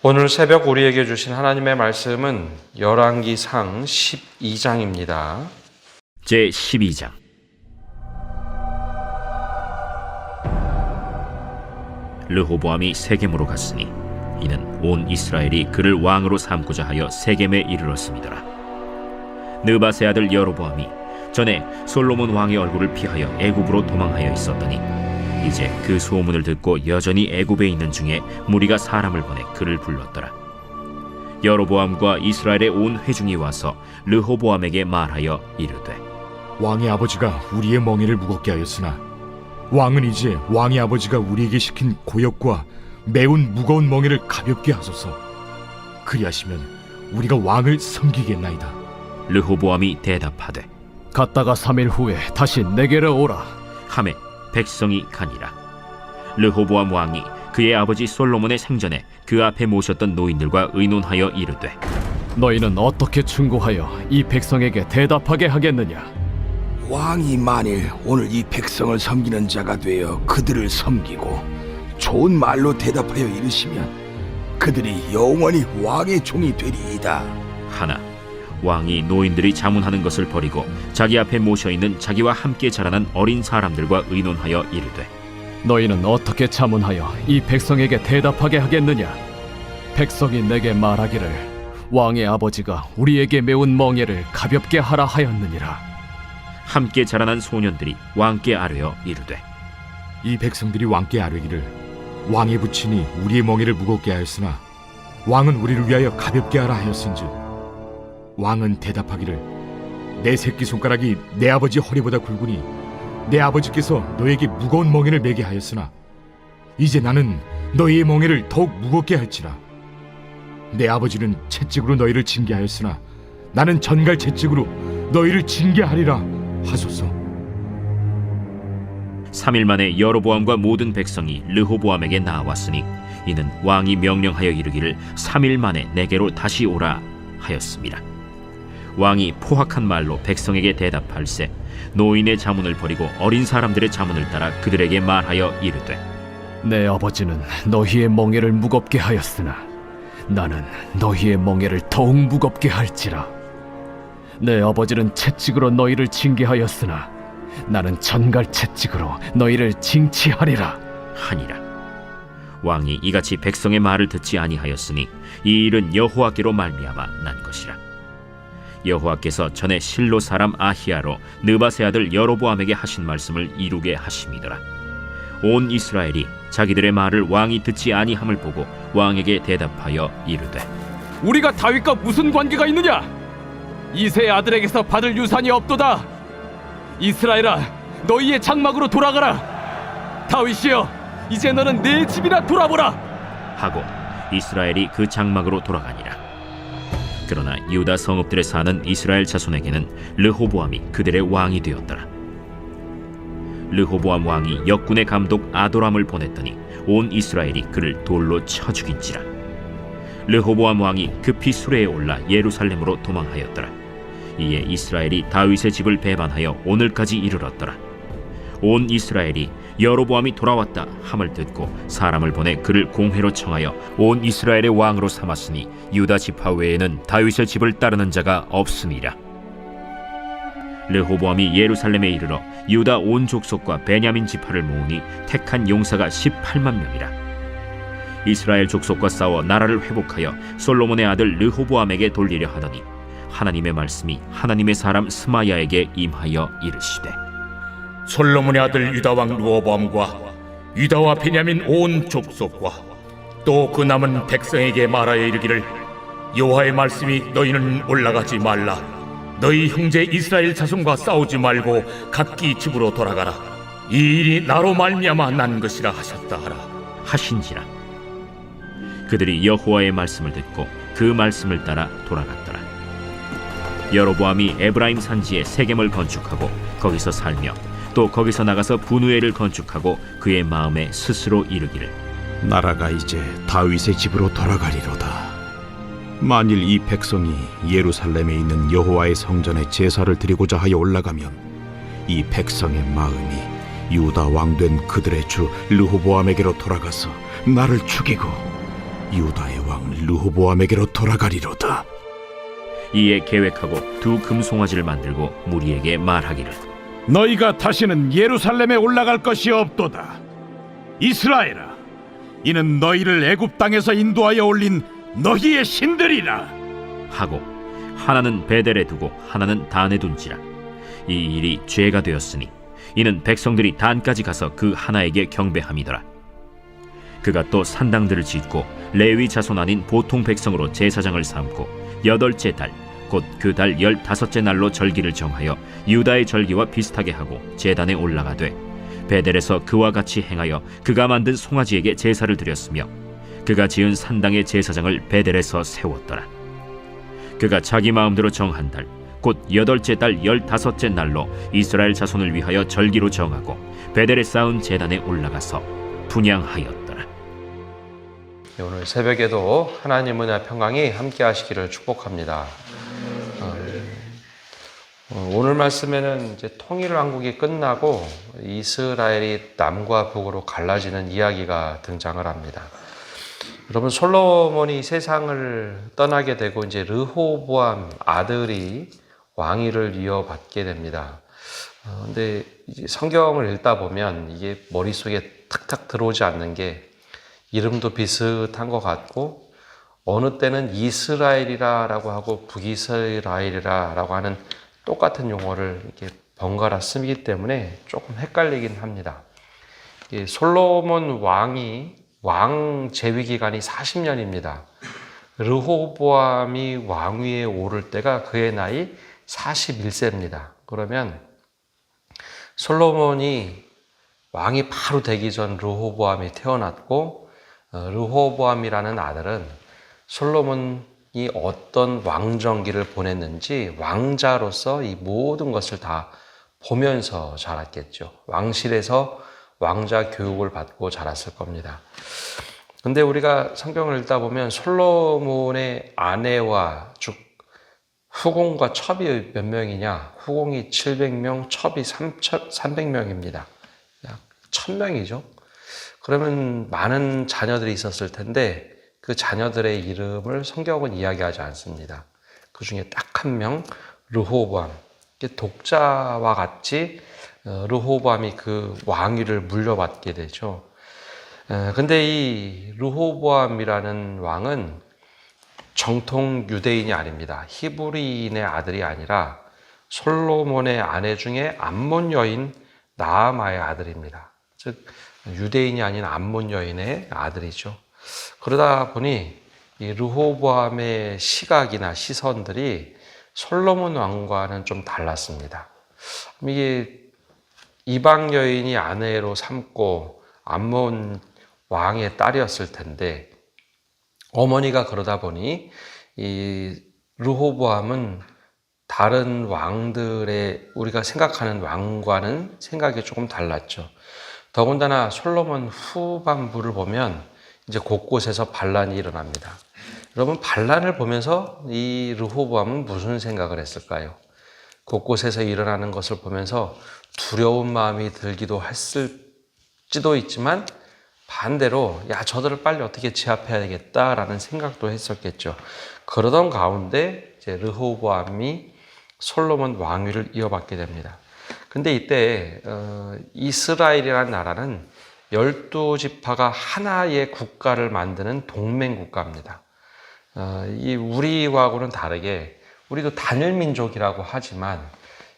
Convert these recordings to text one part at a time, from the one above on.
오늘 새벽 우리에게 주신 하나님의 말씀은 열왕기상 12장입니다. 제12장. 르호보암이 세겜으로 갔으니 이는 온 이스라엘이 그를 왕으로 삼고자 하여 세겜에 이르렀습니다. 느밧의 아들 여로보암이 전에 솔로몬 왕의 얼굴을 피하여 애굽으로 도망하여 있었더니 이제 그 소문을 듣고 여전히 애굽에 있는 중에 무리가 사람을 보내 그를 불렀더라. 여로보암과 이스라엘의 온 회중이 와서 르호보암에게 말하여 이르되, 왕의 아버지가 우리의 멍에를 무겁게 하였으나 왕은 이제 왕의 아버지가 우리에게 시킨 고역과 매운 무거운 멍에를 가볍게 하소서. 그리하시면 우리가 왕을 섬기겠나이다. 르호보암이 대답하되, 갔다가 3일 후에 다시 내게로 오라. 하매 백성이 가니라. 르호보암 왕이 그의 아버지 솔로몬의 생전에 그 앞에 모셨던 노인들과 의논하여 이르되, 너희는 어떻게 충고하여 이 백성에게 대답하게 하겠느냐? 왕이 만일 오늘 이 백성을 섬기는 자가 되어 그들을 섬기고 좋은 말로 대답하여 이르시면 그들이 영원히 왕의 종이 되리이다. 하나 왕이 노인들이 자문하는 것을 버리고 자기 앞에 모셔있는 자기와 함께 자라난 어린 사람들과 의논하여 이르되, 너희는 어떻게 자문하여 이 백성에게 대답하게 하겠느냐? 백성이 내게 말하기를 왕의 아버지가 우리에게 메운 멍에를 가볍게 하라 하였느니라. 함께 자라난 소년들이 왕께 아뢰어 이르되, 이 백성들이 왕께 아뢰기를 왕의 부친이 우리의 멍에를 무겁게 하였으나 왕은 우리를 위하여 가볍게 하라 하였은즉 왕은 대답하기를 내 새끼손가락이 내 아버지 허리보다 굵으니 내 아버지께서 너에게 무거운 멍에를 매게 하였으나 이제 나는 너희의 멍에를 더욱 무겁게 할지라. 내 아버지는 채찍으로 너희를 징계하였으나 나는 전갈 채찍으로 너희를 징계하리라 하소서. 3일 만에 여로보암과 모든 백성이 르호보암에게 나왔으니 이는 왕이 명령하여 이르기를 3일 만에 내게로 다시 오라 하였습니다. 왕이 포악한 말로 백성에게 대답할세 노인의 자문을 버리고 어린 사람들의 자문을 따라 그들에게 말하여 이르되, 내 아버지는 너희의 멍에를 무겁게 하였으나 나는 너희의 멍에를 더욱 무겁게 할지라. 내 아버지는 채찍으로 너희를 징계하였으나 나는 전갈 채찍으로 너희를 징치하리라 하니라. 왕이 이같이 백성의 말을 듣지 아니하였으니 이 일은 여호와께로 말미암아 난 것이라. 여호와께서 전에 실로 사람 아히야로 느밧의 아들 여로보암에게 하신 말씀을 이루게 하심이더라. 온 이스라엘이 자기들의 말을 왕이 듣지 아니함을 보고 왕에게 대답하여 이르되, 우리가 다윗과 무슨 관계가 있느냐? 이새의 아들에게서 받을 유산이 없도다. 이스라엘아, 너희의 장막으로 돌아가라. 다윗이여, 이제 너는 내 집이나 돌아보라 하고 이스라엘이 그 장막으로 돌아가니라. 그러나 유다 성읍들에 사는 이스라엘 자손에게는 르호보암이 그들의 왕이 되었더라. 르호보암 왕이 역군의 감독 아도람을 보냈더니 온 이스라엘이 그를 돌로 쳐 죽인지라. 르호보암 왕이 급히 수레에 올라 예루살렘으로 도망하였더라. 이에 이스라엘이 다윗의 집을 배반하여 오늘까지 이르렀더라. 온 이스라엘이 여로보암이 돌아왔다 함을 듣고 사람을 보내 그를 공회로 청하여 온 이스라엘의 왕으로 삼았으니 유다 지파 외에는 다윗의 집을 따르는 자가 없음이라. 르호보암이 예루살렘에 이르러 유다 온 족속과 베냐민 지파를 모으니 택한 용사가 18만 명이라. 이스라엘 족속과 싸워 나라를 회복하여 솔로몬의 아들 르호보암에게 돌리려 하더니 하나님의 말씀이 하나님의 사람 스마야에게 임하여 이르시되, 솔로몬의 아들 유다왕 르호보암과 유다와 베냐민 온 족속과 또 그 남은 백성에게 말하여 이르기를 여호와의 말씀이 너희는 올라가지 말라. 너희 형제 이스라엘 자손과 싸우지 말고 각기 집으로 돌아가라. 이 일이 나로 말미암아 난 것이라 하셨다 하라 하신지라. 그들이 여호와의 말씀을 듣고 그 말씀을 따라 돌아갔더라. 여로보암이 에브라임 산지에 세겜을 건축하고 거기서 살며 또 거기서 나가서 분우엘을 건축하고 그의 마음에 스스로 이르기를, 나라가 이제 다윗의 집으로 돌아가리로다. 만일 이 백성이 예루살렘에 있는 여호와의 성전에 제사를 드리고자 하여 올라가면 이 백성의 마음이 유다 왕된 그들의 주 르호보암에게로 돌아가서 나를 죽이고 유다의 왕 르호보암에게로 돌아가리로다. 이에 계획하고 두 금송아지를 만들고 무리에게 말하기를 너희가 다시는 예루살렘에 올라갈 것이 없도다. 이스라엘아, 이는 너희를 애굽 땅에서 인도하여 올린 너희의 신들이라. 하고 하나는 베델에 두고 하나는 단에 둔지라. 이 일이 죄가 되었으니 이는 백성들이 단까지 가서 그 하나에게 경배함이더라. 그가 또 산당들을 짓고 레위 자손 아닌 보통 백성으로 제사장을 삼고 8째 달 곧 그 달 15째 날로 절기를 정하여 유다의 절기와 비슷하게 하고 제단에 올라가되 베델에서 그와 같이 행하여 그가 만든 송아지에게 제사를 드렸으며 그가 지은 산당의 제사장을 베델에서 세웠더라. 그가 자기 마음대로 정한 달 곧 8째 달 15째 날로 이스라엘 자손을 위하여 절기로 정하고 베델에 쌓은 제단에 올라가서 분향하였더라. 오늘 새벽에도 하나님 은혜와 평강이 함께 하시기를 축복합니다. 오늘 말씀에는 이제 통일 왕국이 끝나고 이스라엘이 남과 북으로 갈라지는 이야기가 등장을 합니다. 여러분, 솔로몬이 세상을 떠나게 되고 이제 르호보암 아들이 왕위를 이어받게 됩니다. 근데 이제 성경을 읽다 보면 이게 머릿속에 탁탁 들어오지 않는 게 이름도 비슷한 것 같고 어느 때는 이스라엘이라고 하고 북이스라엘이라고 하는 똑같은 용어를 이렇게 번갈아 쓰기 때문에 조금 헷갈리긴 합니다. 솔로몬 왕 재위 기간이 40년입니다. 르호보암이 왕위에 오를 때가 그의 나이 41세입니다. 그러면 솔로몬이 왕이 바로 되기 전 르호보암이 태어났고 르호보암이라는 아들은 솔로몬이 어떤 왕정기를 보냈는지 왕자로서 이 모든 것을 다 보면서 자랐겠죠. 왕실에서 왕자 교육을 받고 자랐을 겁니다. 근데 우리가 성경을 읽다 보면 솔로몬의 아내와 즉 후궁과 첩이 몇 명이냐? 후궁이 700명, 첩이 300명입니다. 약 1000명이죠. 그러면 많은 자녀들이 있었을 텐데 그 자녀들의 이름을 성경은 이야기하지 않습니다. 그 중에 딱 한 명, 르호보암. 독자와 같이 르호보암이 그 왕위를 물려받게 되죠. 근데 이 르호보암이라는 왕은 정통 유대인이 아닙니다. 히브리인의 아들이 아니라 솔로몬의 아내 중에 암몬 여인 나아마의 아들입니다. 즉 유대인이 아닌 암몬 여인의 아들이죠. 그러다 보니 이 르호보암의 시각이나 시선들이 솔로몬 왕과는 좀 달랐습니다. 이게 이방 여인이 아내로 삼고 암몬 왕의 딸이었을 텐데 어머니가 그러다 보니 이 르호보암은 다른 왕들의 우리가 생각하는 왕과는 생각이 조금 달랐죠. 더군다나 솔로몬 후반부를 보면 이제 곳곳에서 반란이 일어납니다. 여러분, 반란을 보면서 이 르호보암은 무슨 생각을 했을까요? 곳곳에서 일어나는 것을 보면서 두려운 마음이 들기도 했을지도 있지만 반대로 야 저들을 빨리 어떻게 제압해야 되겠다라는 생각도 했었겠죠. 그러던 가운데 이제 르호보암이 솔로몬 왕위를 이어받게 됩니다. 근데 이때 이스라엘이라는 나라는 12지파가 하나의 국가를 만드는 동맹 국가입니다. 이 우리하고는 다르게 우리도 단일 민족이라고 하지만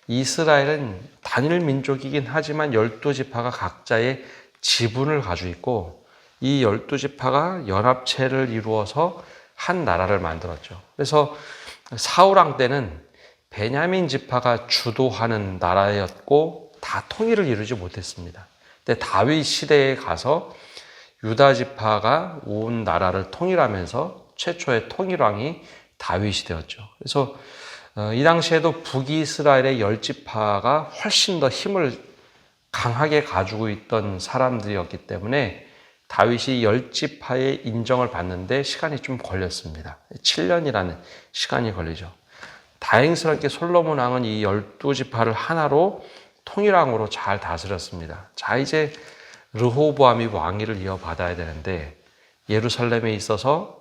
이스라엘은 단일 민족이긴 하지만 12지파가 각자의 지분을 가지고 있고 이 12지파가 연합체를 이루어서 한 나라를 만들었죠. 그래서 사울왕 때는 베냐민 지파가 주도하는 나라였고 다 통일을 이루지 못했습니다. 근데 다윗 시대에 가서 유다 지파가 온 나라를 통일하면서 최초의 통일왕이 다윗이 되었죠. 그래서 이 당시에도 북이스라엘의 10지파가 훨씬 더 힘을 강하게 가지고 있던 사람들이었기 때문에 다윗이 10지파의 인정을 받는데 시간이 좀 걸렸습니다. 7년이라는 시간이 걸리죠. 다행스럽게 솔로몬 왕은 이 12지파를 하나로 통일왕으로 잘 다스렸습니다. 자, 이제 르호보암이 왕위를 이어받아야 되는데 예루살렘에 있어서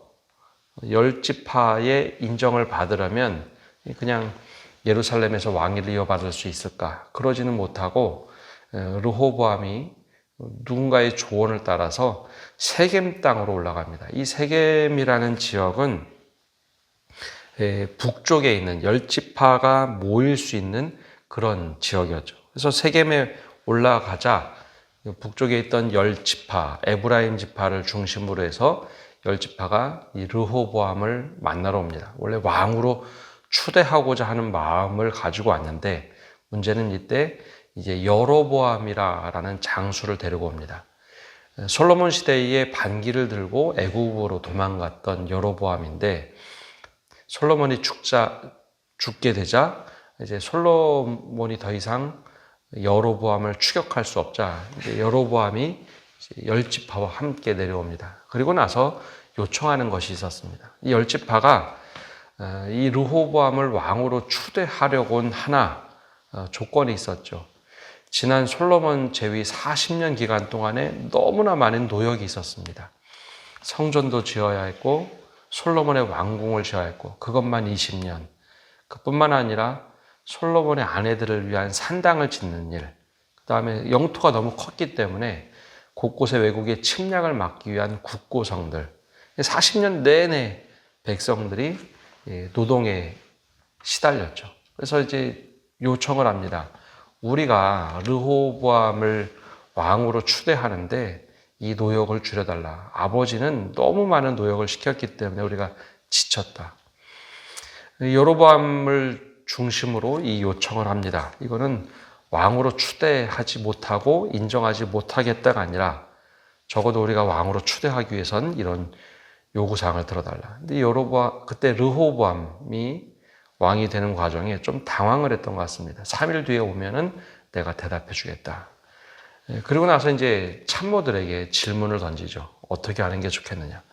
10지파의 인정을 받으려면 그냥 예루살렘에서 왕위를 이어받을 수 있을까? 그러지는 못하고 르호보암이 누군가의 조언을 따라서 세겜 땅으로 올라갑니다. 이 세겜이라는 지역은 북쪽에 있는 10지파가 모일 수 있는 그런 지역이었죠. 그래서 세겜에 올라가자 북쪽에 있던 10지파, 에브라임 지파를 중심으로 해서 10지파가 이 르호보암을 만나러 옵니다. 원래 왕으로 추대하고자 하는 마음을 가지고 왔는데 문제는 이때 이제 여로보암이라는 장수를 데리고 옵니다. 솔로몬 시대에 반기를 들고 애굽으로 도망갔던 여로보암인데 솔로몬이 죽게 되자 이제 솔로몬이 더 이상 여로보암을 추격할 수 없자 이제 여로보암이 10지파와 함께 내려옵니다. 그리고 나서 요청하는 것이 있었습니다. 이 10지파가 이 르호보암을 왕으로 추대하려고는 하나 조건이 있었죠. 지난 솔로몬 제위 40년 기간 동안에 너무나 많은 노역이 있었습니다. 성전도 지어야 했고 솔로몬의 왕궁을 지어야 했고 그것만 20년. 그뿐만 아니라 솔로몬의 아내들을 위한 산당을 짓는 일, 그 다음에 영토가 너무 컸기 때문에 곳곳에 외국의 침략을 막기 위한 국고성들, 40년 내내 백성들이 노동에 시달렸죠. 그래서 이제 요청을 합니다. 우리가 르호보암을 왕으로 추대하는데 이 노역을 줄여달라. 아버지는 너무 많은 노역을 시켰기 때문에 우리가 지쳤다. 여로보암을 중심으로 이 요청을 합니다. 이거는 왕으로 추대하지 못하고 인정하지 못하겠다가 아니라 적어도 우리가 왕으로 추대하기 위해선 이런 요구사항을 들어달라. 근데 그때 르호보암이 왕이 되는 과정에 좀 당황을 했던 것 같습니다. 3일 뒤에 오면은 내가 대답해 주겠다. 그리고 나서 이제 참모들에게 질문을 던지죠. 어떻게 하는 게 좋겠느냐.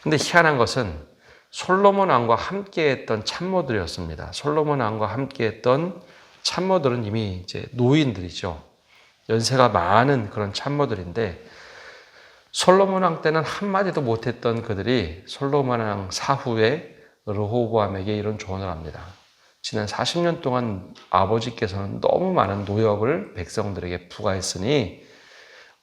근데 희한한 것은 솔로몬 왕과 함께 했던 참모들이었습니다. 솔로몬 왕과 함께 했던 참모들은 이미 이제 노인들이죠. 연세가 많은 그런 참모들인데 솔로몬 왕 때는 한마디도 못했던 그들이 솔로몬 왕 사후에 르호보암에게 이런 조언을 합니다. 지난 40년 동안 아버지께서는 너무 많은 노역을 백성들에게 부과했으니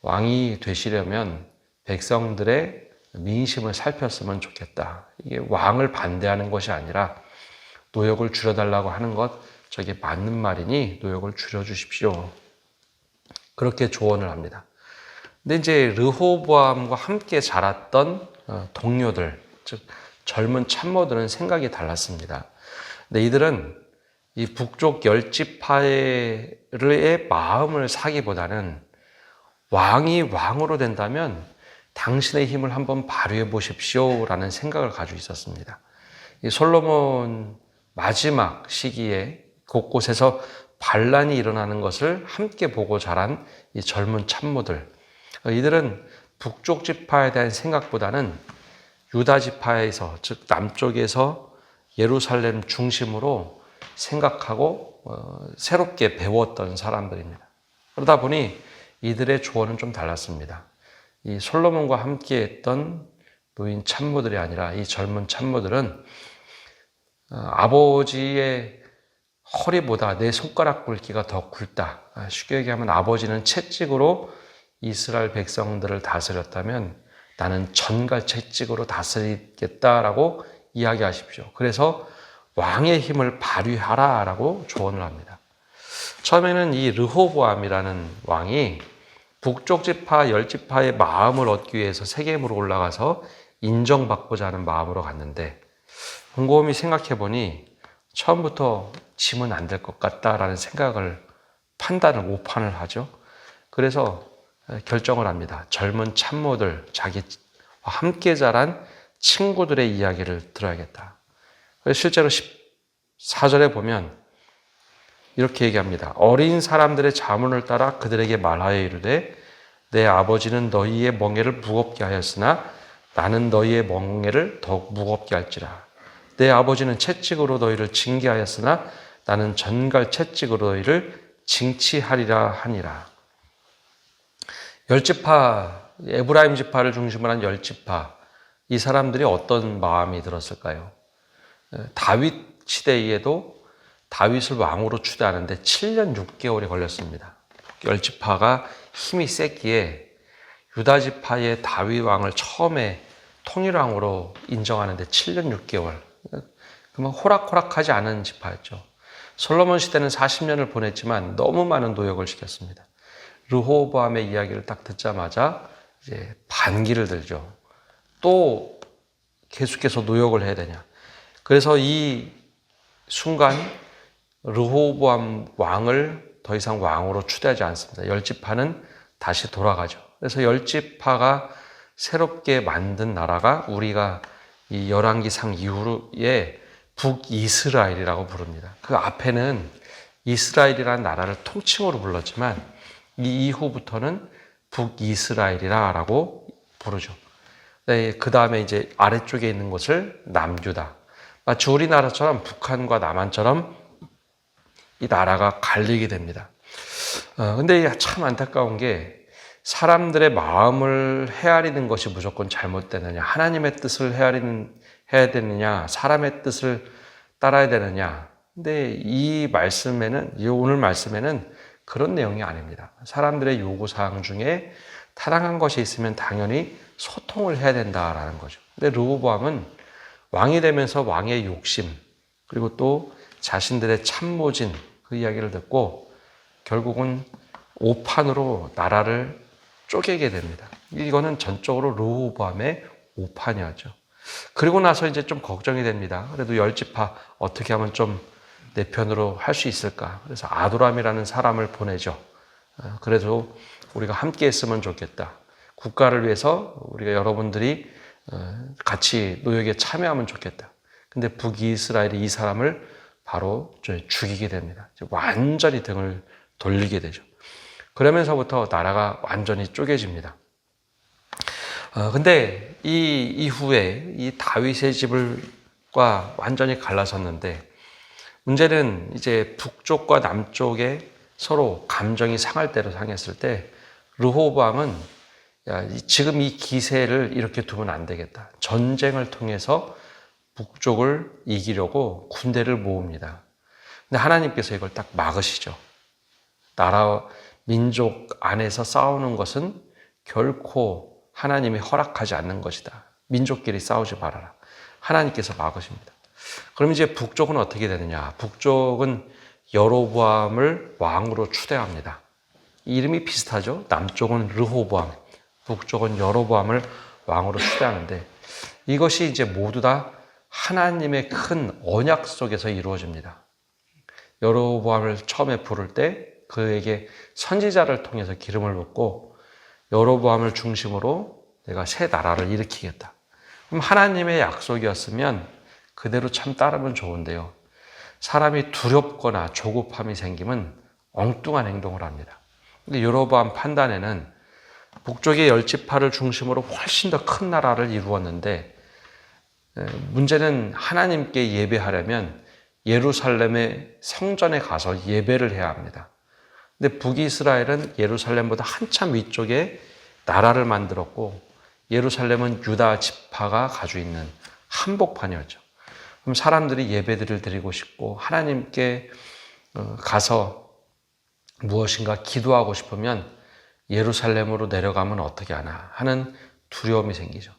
왕이 되시려면 백성들의 민심을 살폈으면 좋겠다. 이게 왕을 반대하는 것이 아니라 노역을 줄여달라고 하는 것, 저게 맞는 말이니 노역을 줄여주십시오. 그렇게 조언을 합니다. 근데 이제 르호보암과 함께 자랐던 동료들, 즉 젊은 참모들은 생각이 달랐습니다. 근데 이들은 이 북쪽 10지파의 마음을 사기보다는 왕이 왕으로 된다면 당신의 힘을 한번 발휘해 보십시오 라는 생각을 가지고 있었습니다. 이 솔로몬 마지막 시기에 곳곳에서 반란이 일어나는 것을 함께 보고 자란 이 젊은 참모들, 이들은 북쪽 지파에 대한 생각보다는 유다 지파에서, 즉 남쪽에서 예루살렘 중심으로 생각하고 새롭게 배웠던 사람들입니다. 그러다 보니 이들의 조언은 좀 달랐습니다. 이 솔로몬과 함께 했던 노인 참모들이 아니라 이 젊은 참모들은 아버지의 허리보다 내 손가락 굵기가 더 굵다. 쉽게 얘기하면 아버지는 채찍으로 이스라엘 백성들을 다스렸다면 나는 전갈 채찍으로 다스리겠다라고 이야기하십시오. 그래서 왕의 힘을 발휘하라라고 조언을 합니다. 처음에는 이 르호보암이라는 왕이 북쪽 지파 10지파의 마음을 얻기 위해서 세겜으로 올라가서 인정받고자 하는 마음으로 갔는데 곰곰이 생각해 보니 처음부터 지면 안 될 것 같다라는 오판을 하죠. 그래서 결정을 합니다. 젊은 참모들, 자기와 함께 자란 친구들의 이야기를 들어야겠다. 실제로 14절에 보면 이렇게 얘기합니다. 어린 사람들의 자문을 따라 그들에게 말하여 이르되 내 아버지는 너희의 멍에를 무겁게 하였으나 나는 너희의 멍에를 더욱 무겁게 할지라. 내 아버지는 채찍으로 너희를 징계하였으나 나는 전갈 채찍으로 너희를 징치하리라 하니라. 10지파 에브라임 지파를 중심으로 한 10지파, 이 사람들이 어떤 마음이 들었을까요? 다윗 시대에도 다윗을 왕으로 추대하는데 7년 6개월이 걸렸습니다. 10지파가 힘이 셌기에 유다 지파의 다윗 왕을 처음에 통일왕으로 인정하는데 7년 6개월. 그러면 호락호락하지 않은 지파였죠. 솔로몬 시대는 40년을 보냈지만 너무 많은 노역을 시켰습니다. 르호보암의 이야기를 딱 듣자마자 이제 반기를 들죠. 또 계속해서 노역을 해야 되냐. 그래서 이 순간 르호보암 왕을 더 이상 왕으로 추대하지 않습니다. 10지파는 다시 돌아가죠. 그래서 10지파가 새롭게 만든 나라가 우리가 이 열왕기상 이후에 북이스라엘이라고 부릅니다. 그 앞에는 이스라엘이라는 나라를 통칭으로 불렀지만 이 이후부터는 북이스라엘이라고 부르죠. 그 다음에 이제 아래쪽에 있는 곳을 남유다. 마치 우리나라처럼 북한과 남한처럼 이 나라가 갈리게 됩니다. 근데 참 안타까운 게 사람들의 마음을 헤아리는 것이 무조건 잘못되느냐, 하나님의 뜻을 해야 되느냐, 사람의 뜻을 따라야 되느냐. 근데 이 오늘 말씀에는 그런 내용이 아닙니다. 사람들의 요구사항 중에 타당한 것이 있으면 당연히 소통을 해야 된다라는 거죠. 근데 르호보암은 왕이 되면서 왕의 욕심, 그리고 또 자신들의 참모진 그 이야기를 듣고 결국은 오판으로 나라를 쪼개게 됩니다. 이거는 전적으로 르호보암의 오판이었죠. 그리고 나서 이제 좀 걱정이 됩니다. 그래도 10지파 어떻게 하면 좀 내 편으로 할 수 있을까? 그래서 아도람이라는 사람을 보내죠. 그래도 우리가 함께 했으면 좋겠다. 국가를 위해서 우리가 여러분들이 같이 노역에 참여하면 좋겠다. 근데 북이스라엘이 이 사람을 바로 죽이게 됩니다. 완전히 등을 돌리게 되죠. 그러면서부터 나라가 완전히 쪼개집니다. 근데 이 이후에 이 다윗의 집과 완전히 갈라섰는데 문제는 이제 북쪽과 남쪽에 서로 감정이 상할 대로 상했을 때 르호보암은 지금 이 기세를 이렇게 두면 안 되겠다. 전쟁을 통해서 북쪽을 이기려고 군대를 모읍니다. 근데 하나님께서 이걸 딱 막으시죠. 나라, 민족 안에서 싸우는 것은 결코 하나님이 허락하지 않는 것이다. 민족끼리 싸우지 말아라. 하나님께서 막으십니다. 그럼 이제 북쪽은 어떻게 되느냐? 북쪽은 여로보암을 왕으로 추대합니다. 이름이 비슷하죠? 남쪽은 르호보암, 북쪽은 여로보암을 왕으로 추대하는데 이것이 이제 모두 다 하나님의 큰 언약 속에서 이루어집니다. 여로보암을 처음에 부를 때 그에게 선지자를 통해서 기름을 붓고 여로보암을 중심으로 내가 새 나라를 일으키겠다. 그럼 하나님의 약속이었으면 그대로 참 따르면 좋은데요. 사람이 두렵거나 조급함이 생기면 엉뚱한 행동을 합니다. 근데 여로보암 판단에는 북쪽의 10지파를 중심으로 훨씬 더 큰 나라를 이루었는데 문제는 하나님께 예배하려면 예루살렘의 성전에 가서 예배를 해야 합니다. 근데 북이스라엘은 예루살렘보다 한참 위쪽에 나라를 만들었고 예루살렘은 유다 지파가 가지고 있는 한복판이었죠. 그럼 사람들이 예배들을 드리고 싶고 하나님께 가서 무엇인가 기도하고 싶으면 예루살렘으로 내려가면 어떻게 하나 하는 두려움이 생기죠.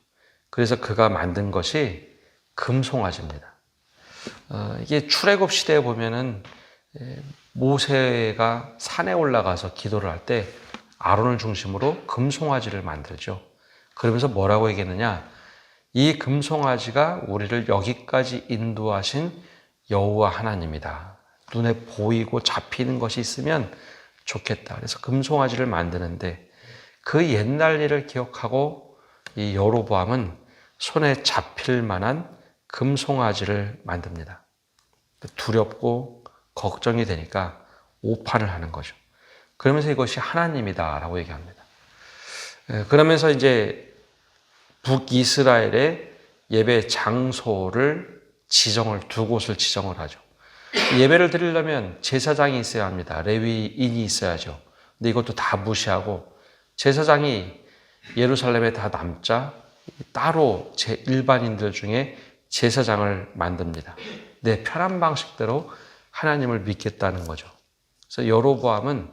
그래서 그가 만든 것이 금송아지입니다. 이게 출애굽 시대에 보면은 모세가 산에 올라가서 기도를 할 때 아론을 중심으로 금송아지를 만들죠. 그러면서 뭐라고 얘기했느냐? 이 금송아지가 우리를 여기까지 인도하신 여호와 하나님이다. 눈에 보이고 잡히는 것이 있으면 좋겠다. 그래서 금송아지를 만드는데 그 옛날 일을 기억하고 이 여로보암은 손에 잡힐 만한 금송아지를 만듭니다. 두렵고 걱정이 되니까 오판을 하는 거죠. 그러면서 이것이 하나님이다라고 얘기합니다. 그러면서 이제 북이스라엘의 예배 장소를 두 곳을 지정을 하죠. 예배를 드리려면 제사장이 있어야 합니다. 레위인이 있어야죠. 근데 이것도 다 무시하고 제사장이 예루살렘에 다 남자 따로 일반인들 중에 제사장을 만듭니다. 내 편한 방식대로 하나님을 믿겠다는 거죠. 그래서 여로보암은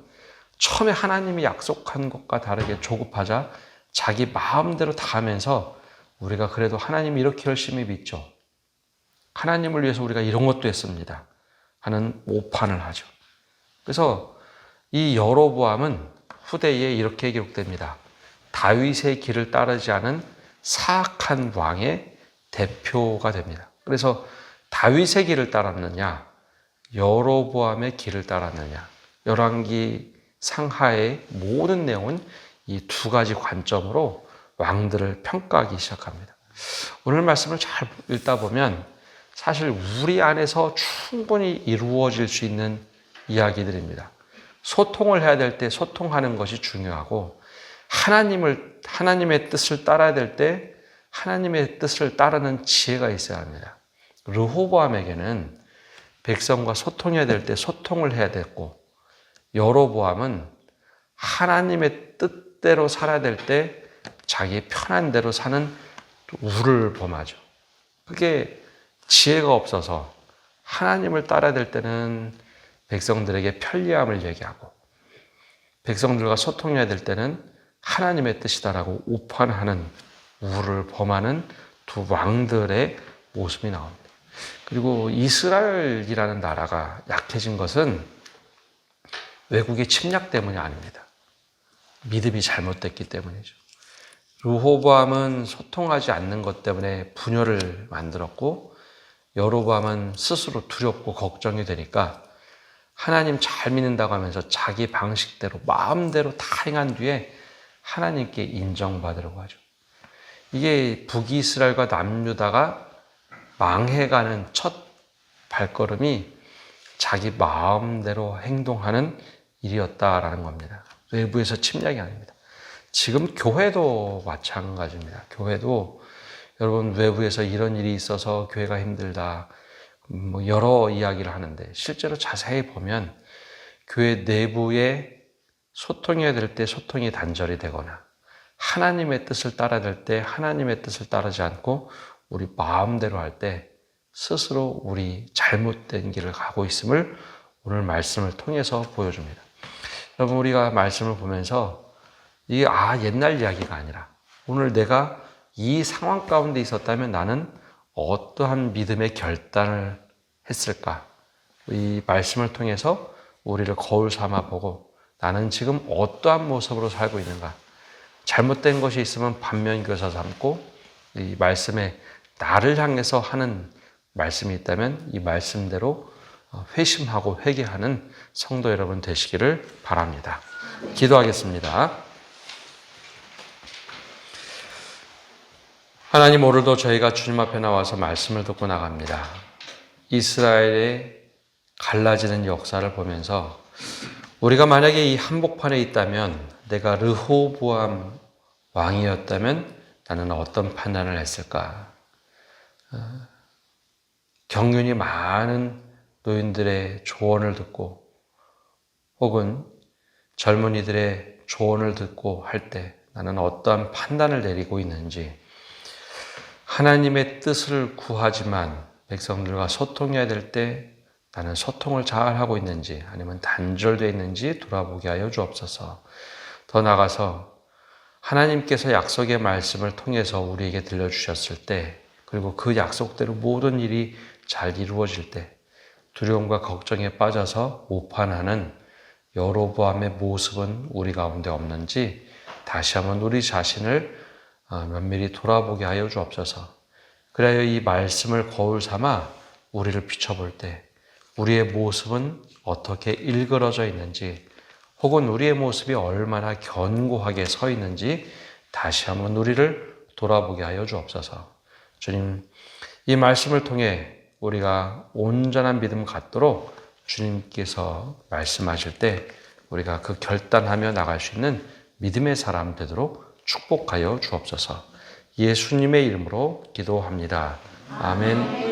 처음에 하나님이 약속한 것과 다르게 조급하자 자기 마음대로 다 하면서 우리가 그래도 하나님이 이렇게 열심히 믿죠. 하나님을 위해서 우리가 이런 것도 했습니다 하는 오판을 하죠. 그래서 이 여로보암은 후대에 이렇게 기록됩니다. 다윗의 길을 따르지 않은 사악한 왕의 대표가 됩니다. 그래서 다윗의 길을 따랐느냐, 여로보암의 길을 따랐느냐, 열왕기 상하의 모든 내용은 이 두 가지 관점으로 왕들을 평가하기 시작합니다. 오늘 말씀을 잘 읽다 보면 사실 우리 안에서 충분히 이루어질 수 있는 이야기들입니다. 소통을 해야 될 때 소통하는 것이 중요하고, 하나님의 뜻을 따라야 될 때 하나님의 뜻을 따르는 지혜가 있어야 합니다. 르호보암에게는 백성과 소통해야 될 때 소통을 해야 됐고, 여로보암은 하나님의 뜻대로 살아야 될 때 자기 편한 대로 사는 우를 범하죠. 그게 지혜가 없어서 하나님을 따라야 될 때는 백성들에게 편리함을 얘기하고, 백성들과 소통해야 될 때는 하나님의 뜻이다라고 오판하는 우를 범하는 두 왕들의 모습이 나옵니다. 그리고 이스라엘이라는 나라가 약해진 것은 외국의 침략 때문이 아닙니다. 믿음이 잘못됐기 때문이죠. 르호보암은 소통하지 않는 것 때문에 분열을 만들었고, 여로보암은 스스로 두렵고 걱정이 되니까 하나님 잘 믿는다고 하면서 자기 방식대로 마음대로 다 행한 뒤에 하나님께 인정받으려고 하죠. 이게 북이스라엘과 남유다가 망해가는 첫 발걸음이 자기 마음대로 행동하는 일이었다라는 겁니다. 외부에서 침략이 아닙니다. 지금 교회도 마찬가지입니다. 교회도 여러분 외부에서 이런 일이 있어서 교회가 힘들다, 여러 이야기를 하는데 실제로 자세히 보면 교회 내부에 소통해야 될 때 소통이 단절이 되거나, 하나님의 뜻을 따라야 될 때 하나님의 뜻을 따르지 않고 우리 마음대로 할 때 스스로 우리 잘못된 길을 가고 있음을 오늘 말씀을 통해서 보여줍니다. 여러분, 우리가 말씀을 보면서 이게 옛날 이야기가 아니라 오늘 내가 이 상황 가운데 있었다면 나는 어떠한 믿음의 결단을 했을까? 이 말씀을 통해서 우리를 거울 삼아 보고 나는 지금 어떠한 모습으로 살고 있는가? 잘못된 것이 있으면 반면교사 삼고, 이 말씀에 나를 향해서 하는 말씀이 있다면 이 말씀대로 회심하고 회개하는 성도 여러분 되시기를 바랍니다. 기도하겠습니다. 하나님, 오늘도 저희가 주님 앞에 나와서 말씀을 듣고 나갑니다. 이스라엘의 갈라지는 역사를 보면서 우리가 만약에 이 한복판에 있다면, 내가 르호보암 왕이었다면 나는 어떤 판단을 했을까? 경륜이 많은 노인들의 조언을 듣고 혹은 젊은이들의 조언을 듣고 할 때 나는 어떠한 판단을 내리고 있는지, 하나님의 뜻을 구하지만 백성들과 소통해야 될 때 나는 소통을 잘 하고 있는지 아니면 단절되어 있는지 돌아보게 하여 주옵소서. 더 나아가서 하나님께서 약속의 말씀을 통해서 우리에게 들려주셨을 때, 그리고 그 약속대로 모든 일이 잘 이루어질 때 두려움과 걱정에 빠져서 오판하는 여로보암의 모습은 우리 가운데 없는지 다시 한번 우리 자신을 면밀히 돌아보게 하여 주옵소서. 그래야 이 말씀을 거울 삼아 우리를 비춰볼 때 우리의 모습은 어떻게 일그러져 있는지, 혹은 우리의 모습이 얼마나 견고하게 서 있는지 다시 한번 우리를 돌아보게 하여 주옵소서. 주님, 이 말씀을 통해 우리가 온전한 믿음 갖도록 주님께서 말씀하실 때 우리가 그 결단하며 나갈 수 있는 믿음의 사람 되도록 축복하여 주옵소서. 예수님의 이름으로 기도합니다. 아멘.